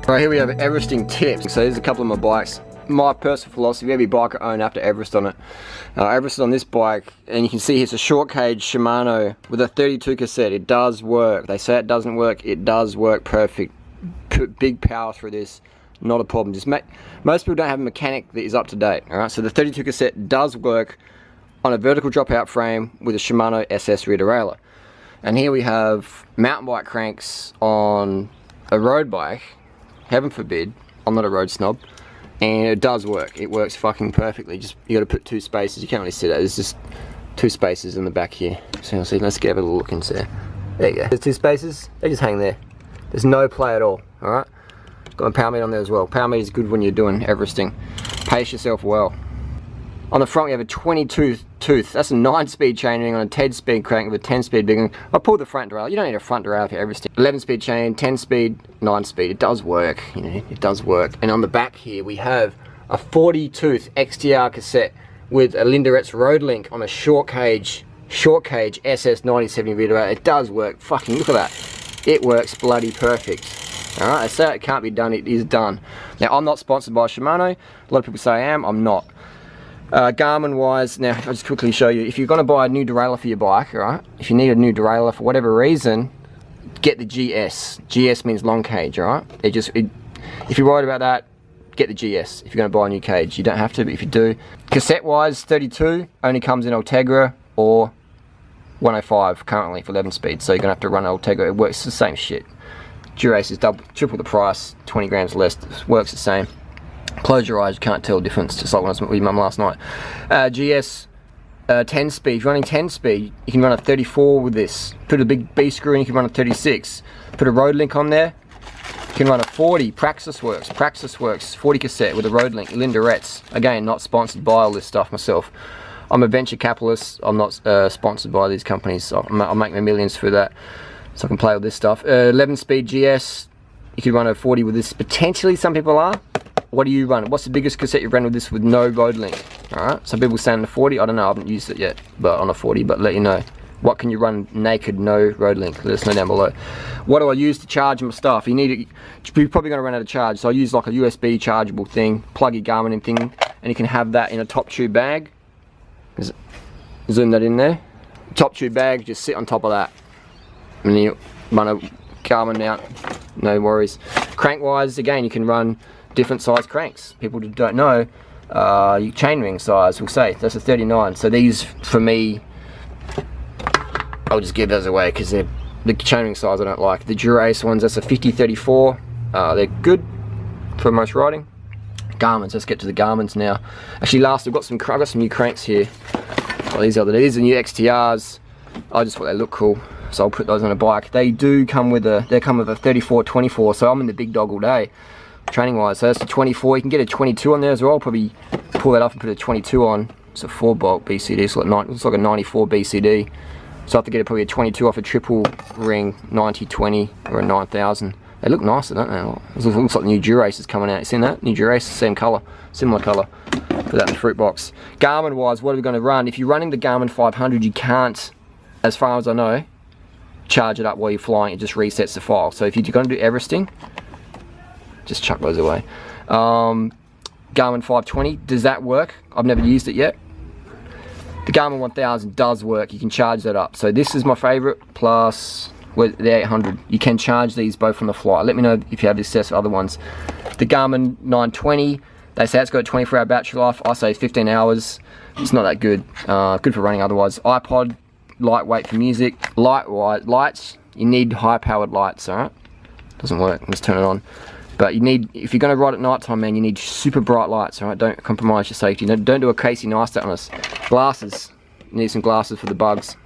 Right, here we have Everesting tips. So there's a couple of my bikes. My personal philosophy, every bike I own I have to Everest on it. Everest on this bike, and you can see it's a short cage Shimano with a 32 cassette. It does work. They say it doesn't work, it does work perfect. Put big power through this, not a problem. Most people don't have a mechanic that is up to date. Alright, so the 32 cassette does work on a vertical dropout frame with a Shimano SS rear derailleur. And here we have mountain bike cranks on a road bike. Heaven forbid, I'm not a road snob, and it does work. It works fucking perfectly. Just you got to put 2 spaces. You can't really see that. There's just 2 spaces in the back here. So you'll see. Let's give it a look inside. There you go. There's 2 spaces. They just hang there. There's no play at all. All right. Got a power meter on there as well. Power meter is good when you're doing Everesting. Pace yourself well. On the front we have a 22 tooth. That's a 9-speed chain ring on a 10-speed crank with a 10-speed big one. I pulled the front derailleur. You don't need a front derailleur for Everesting. 11-speed chain, 10-speed, 9-speed. It does work. You know, it does work. And on the back here we have a 40-tooth XTR cassette with a Linderet's road link on a short cage SS 9070 rear derailleur. It does work. Fucking look at that. It works bloody perfect. Alright, I say it can't be done, it is done. Now I'm not sponsored by Shimano. A lot of people say I am, I'm not. Garmin wise, now I'll just quickly show you, if you're going to buy a new derailleur for your bike, right? If you need a new derailleur for whatever reason, get the GS. GS means long cage, alright? If you're worried about that, get the GS if you're going to buy a new cage. You don't have to, but if you do. Cassette wise, 32 only comes in Ultegra or 105 currently for 11 speed, so you're going to have to run Ultegra. It works the same shit. Durace is triple the price, 20 grams less, works the same. Close your eyes, you can't tell the difference, just like when I was with your mum last night. GS 10 speed, if you're running 10 speed, you can run a 34 with this. Put a big B screw in, you can run a 36. Put a road link on there, you can run a 40. Praxis works, 40 cassette with a road link, Linderet's. Again, not sponsored by all this stuff myself. I'm a venture capitalist, I'm not sponsored by these companies, so I'll make my millions through that. So I can play with this stuff. 11 speed GS, you could run a 40 with this. Potentially some people are. What do you run? What's the biggest cassette you've run with this with no road link? Alright, some people say on the 40, I don't know, I haven't used it yet, but on a 40, but let you know. What can you run naked, no road link? Let us know down below. What do I use to charge my stuff? You're probably going to run out of charge, so I use like a USB chargeable thing, plug your Garmin in thing, and you can have that in a top tube bag. Zoom that in there. Top tube bag, just sit on top of that. And you run a Garmin mount, no worries. Crank wise, again, you can run different size cranks. People don't know, chain ring size, we'll say, that's a 39. So these, for me, I'll just give those away because they're the chain ring size I don't like. The Durace ones, that's a 50-34. They're good for most riding. Garmins, let's get to the Garmins now. Actually, last, I've got some new cranks here. Oh, these are the new XTRs. I just thought they look cool, so I'll put those on a bike. They do come with a 34-24, so I'm in the big dog all day, training wise. So that's a 24. You can get a 22 on there as well. I'll probably pull that off and put a 22 on. It's a 4-bolt BCD, so it's like a 94 BCD. So I have to get probably a 22 off a triple ring 90-20 or a 9000. They look nicer, don't they? It looks like the new Durace is coming out. You seen that? New Durace, same colour, similar colour. Put that in the fruit box. Garmin wise, what are we going to run? If you're running the Garmin 500, you can't, as far as I know, charge it up while you're flying. It just resets the file. So if you're going to do Everesting, just chuck those away. Garmin 520, does that work? I've never used it yet. The Garmin 1000 does work. You can charge that up. So this is my favourite, plus the 800. You can charge these both on the fly. Let me know if you have access to other ones. The Garmin 920, they say it's got a 24-hour battery life. I say 15 hours. It's not that good. Good for running otherwise. iPod, lightweight for music. Lights, you need high-powered lights, alright? Doesn't work. Let's turn it on. But you need, if you're going to ride at night time, man, you need super bright lights, alright? Don't compromise your safety. Don't do a Casey Neistat on us. Glasses. You need some glasses for the bugs.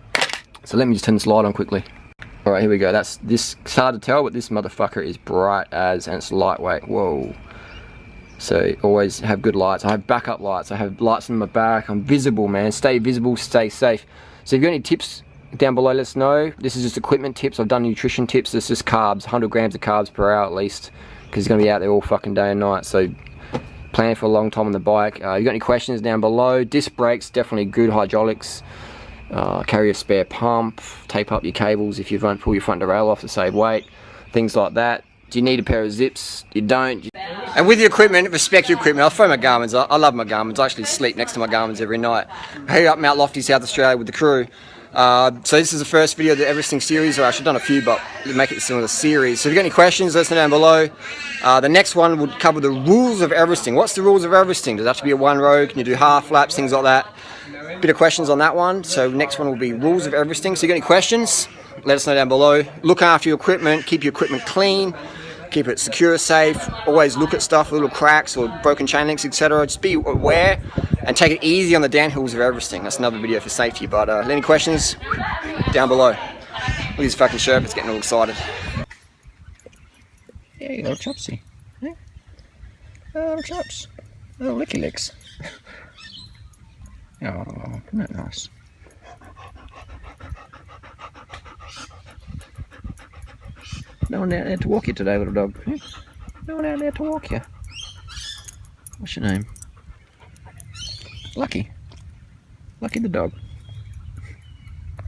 So let me just turn this light on quickly. Alright, here we go. It's hard to tell, but this motherfucker is bright as, and it's lightweight. Whoa. So always have good lights. I have backup lights. I have lights on my back. I'm visible, man. Stay visible, stay safe. So if you've got any tips down below, let us know. This is just equipment tips. I've done nutrition tips. This is carbs, 100 grams of carbs per hour at least, because you're going to be out there all fucking day and night. So plan for a long time on the bike. You got any questions down below? Disc brakes, definitely good. Hydraulics. Carry a spare pump. Tape up your cables if you pull your front derailleur off to save weight. Things like that. Do you need a pair of zips? You don't. And with your equipment, respect your equipment. I'll throw my Garmins. I love my Garmins. I actually sleep next to my Garmins every night. I head up Mount Lofty, South Australia with the crew. So this is the first video of the Everesting series, or I've actually done a few, but make it a similar series. So if you've got any questions, let us know down below. The next one would cover the rules of Everesting. What's the rules of Everesting? Does it have to be a one row? Can you do half laps? Things like that. Bit of questions on that one. So next one will be rules of Everesting. So if you got any questions, let us know down below. Look after your equipment. Keep your equipment clean. Keep it secure, safe. Always look at stuff, little cracks or broken chain links, etc. Just be aware and take it easy on the downhills of Everesting. That's another video for safety. But any questions, down below. Look at this fucking Sherpa's getting all excited. Yeah, you little chopsy. Yeah. Little chops. Little licky licks. Oh, isn't that nice? No one out there to walk you today, little dog. No one out there to walk you. What's your name? Lucky. Lucky the dog.